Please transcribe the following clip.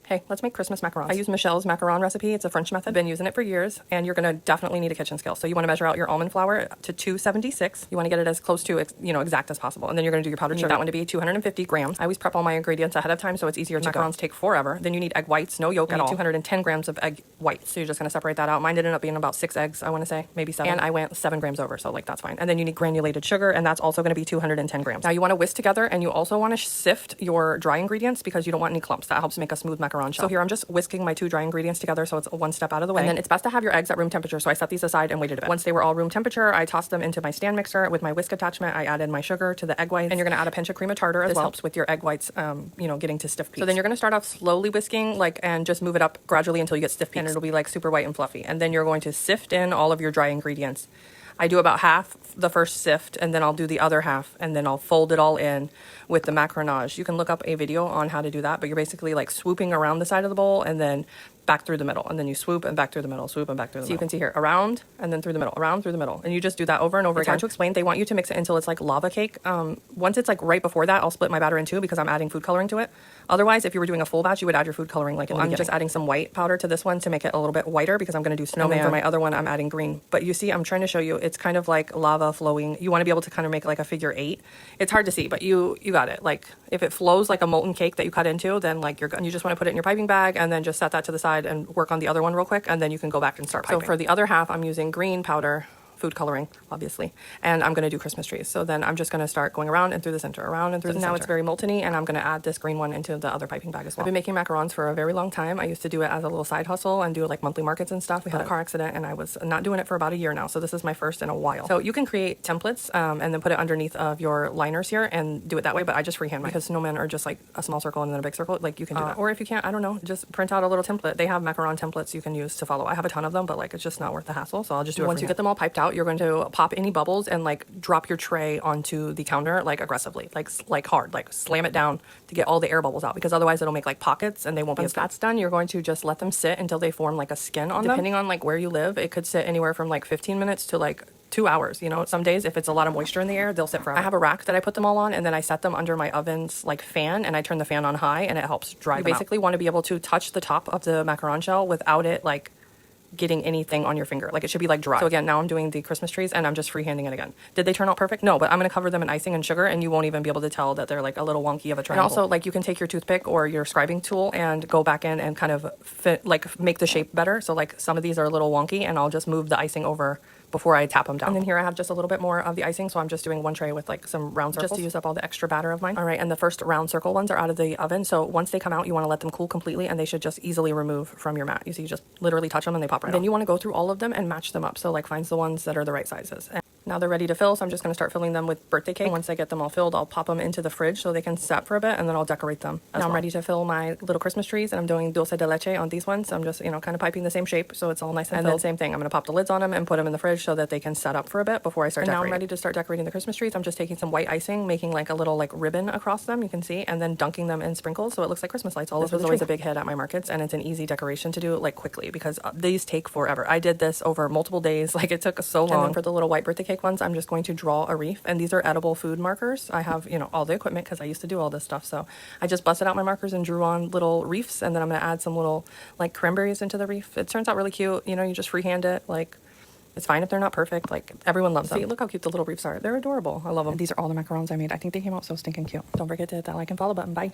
Hey, let's make Christmas macarons. I use Michelle's macaron recipe. It's a French method. I've been using it for years, and you're gonna definitely need a kitchen scale. So you wanna measure out your almond flour to 276. You wanna get it as close to, exact as possible. And then you're gonna do your powdered sugar. That one to be 250 grams. I always prep all my ingredients ahead of time so it's easier to go. Macarons take forever. Then you need egg whites, no yolk at all. 210 grams of egg whites. So you're just gonna separate that out. Mine ended up being about 6 eggs, I wanna say, maybe 7. And I went 7 grams over, so like that's fine. And then you need granulated sugar, and that's also gonna be 210 grams. Now you wanna whisk together, and you also wanna sift your dry ingredients because you don't want any clumps. That helps make a smooth macaron shell. So here I'm just whisking my 2 dry ingredients together so it's one step out of the way. And then it's best to have your eggs at room temperature, so I set these aside and waited a bit. Once they were all room temperature, I tossed them into my stand mixer with my whisk attachment. I added my sugar to the egg whites, and you're gonna add a pinch of cream of tartar as well. This helps with your egg whites, getting to stiff peaks. So then you're gonna start off slowly whisking, and just move it up gradually until you get stiff peaks, and it'll be like super white and fluffy. And then you're going to sift in all of your dry ingredients. I do about half the first sift, and then I'll do the other half, and then I'll fold it all in with the macaronage. You can look up a video on how to do that, but you're basically like swooping around the side of the bowl and then back through the middle, and then you swoop and back through the middle, swoop and back through the middle. So you can see here, around and then through the middle, around through the middle, and you just do that over and over again. It's hard to explain. They want you to mix it until it's like lava cake. Once it's like right before that, I'll split my batter in two because I'm adding food coloring to it. Otherwise, if you were doing a full batch, you would add your food coloring like in the beginning. I'm just adding some white powder to this one to make it a little bit whiter because I'm going to do snowman. For my other one, I'm adding green. But you see, I'm trying to show you, it's kind of like lava flowing. You want to be able to kind of make like a figure 8. It's hard to see, but you got it. Like if it flows like a molten cake that you cut into, then like you just want to put it in your piping bag and then just set that to the side and work on the other one real quick, and then you can go back and start piping. So for the other half, I'm using green powder, food coloring, obviously, and I'm going to do Christmas trees. So then I'm just going to start going around and through the center, around and through the center. Now it's very molten-y, and I'm going to add this green one into the other piping bag as well. I've been making macarons for a very long time. I used to do it as a little side hustle and do like monthly markets and stuff. We had a car accident, and I was not doing it for about a year now, so this is my first in a while. So you can create templates and then put it underneath of your liners here and do it that way, but I just freehand because snowmen are just like a small circle and then a big circle. Like you can do that. Or if you can't, I don't know, just print out a little template. They have macaron templates you can use to follow. I have a ton of them, but like it's just not worth the hassle, so I'll just do it. Once you get them all piped out, you're going to pop any bubbles and like drop your tray onto the counter like aggressively, like hard, like slam it down to get all the air bubbles out, because otherwise it'll make like pockets and they won't be as good. Once that's done, you're going to just let them sit until they form like a skin on them. Depending on like where you live, it could sit anywhere from like 15 minutes to like 2 hours. Some days if it's a lot of moisture in the air, they'll sit forever. I have a rack that I put them all on, and then I set them under my oven's like fan, and I turn the fan on high, and it helps dry them out. You basically want to be able to touch the top of the macaron shell without it like getting anything on your finger. Like it should be like dry. So again, now I'm doing the Christmas trees and I'm just freehanding it again. Did they turn out perfect? No, but I'm going to cover them in icing and sugar, and you won't even be able to tell that they're like a little wonky of a triangle. And also like you can take your toothpick or your scribing tool and go back in and kind of make the shape better. So like some of these are a little wonky, and I'll just move the icing over before I tap them down. And then here I have just a little bit more of the icing, so I'm just doing one tray with like some round circles just to use up all the extra batter of mine. All right, and the first round circle ones are out of the oven, so once they come out, you want to let them cool completely, and they should just easily remove from your mat. You see, you just literally touch them and they pop right off. Then you want to go through all of them and match them up, so like find the ones that are the right sizes. And now they're ready to fill, so I'm just going to start filling them with birthday cake. And once I get them all filled, I'll pop them into the fridge so they can set for a bit, and then I'll decorate them as well. I'm ready to fill my little Christmas trees, and I'm doing dulce de leche on these ones. So I'm just, kind of piping the same shape so it's all nice and filled. Then same thing, I'm going to pop the lids on them and put them in the fridge so that they can set up for a bit before I start decorating. Now I'm ready to start decorating the Christmas trees. I'm just taking some white icing, making like a little like ribbon across them, you can see, and then dunking them in sprinkles so it looks like Christmas lights all over the tree. This was always a big hit at my markets, and it's an easy decoration to do like quickly because these take forever. I did this over multiple days, like it took so long. And then for the little white birthday cake ones, I'm just going to draw a reef, and these are edible food markers. I have, all the equipment because I used to do all this stuff, so I just busted out my markers and drew on little reefs, and then I'm going to add some little like cranberries into the reef. It turns out really cute. You just freehand it. Like it's fine if they're not perfect. Like everyone loves them. See, look how cute the little reefs are. They're adorable. I love them. These are all the macarons I made. I think they came out so stinking cute. Don't forget to hit that like and follow button. Bye.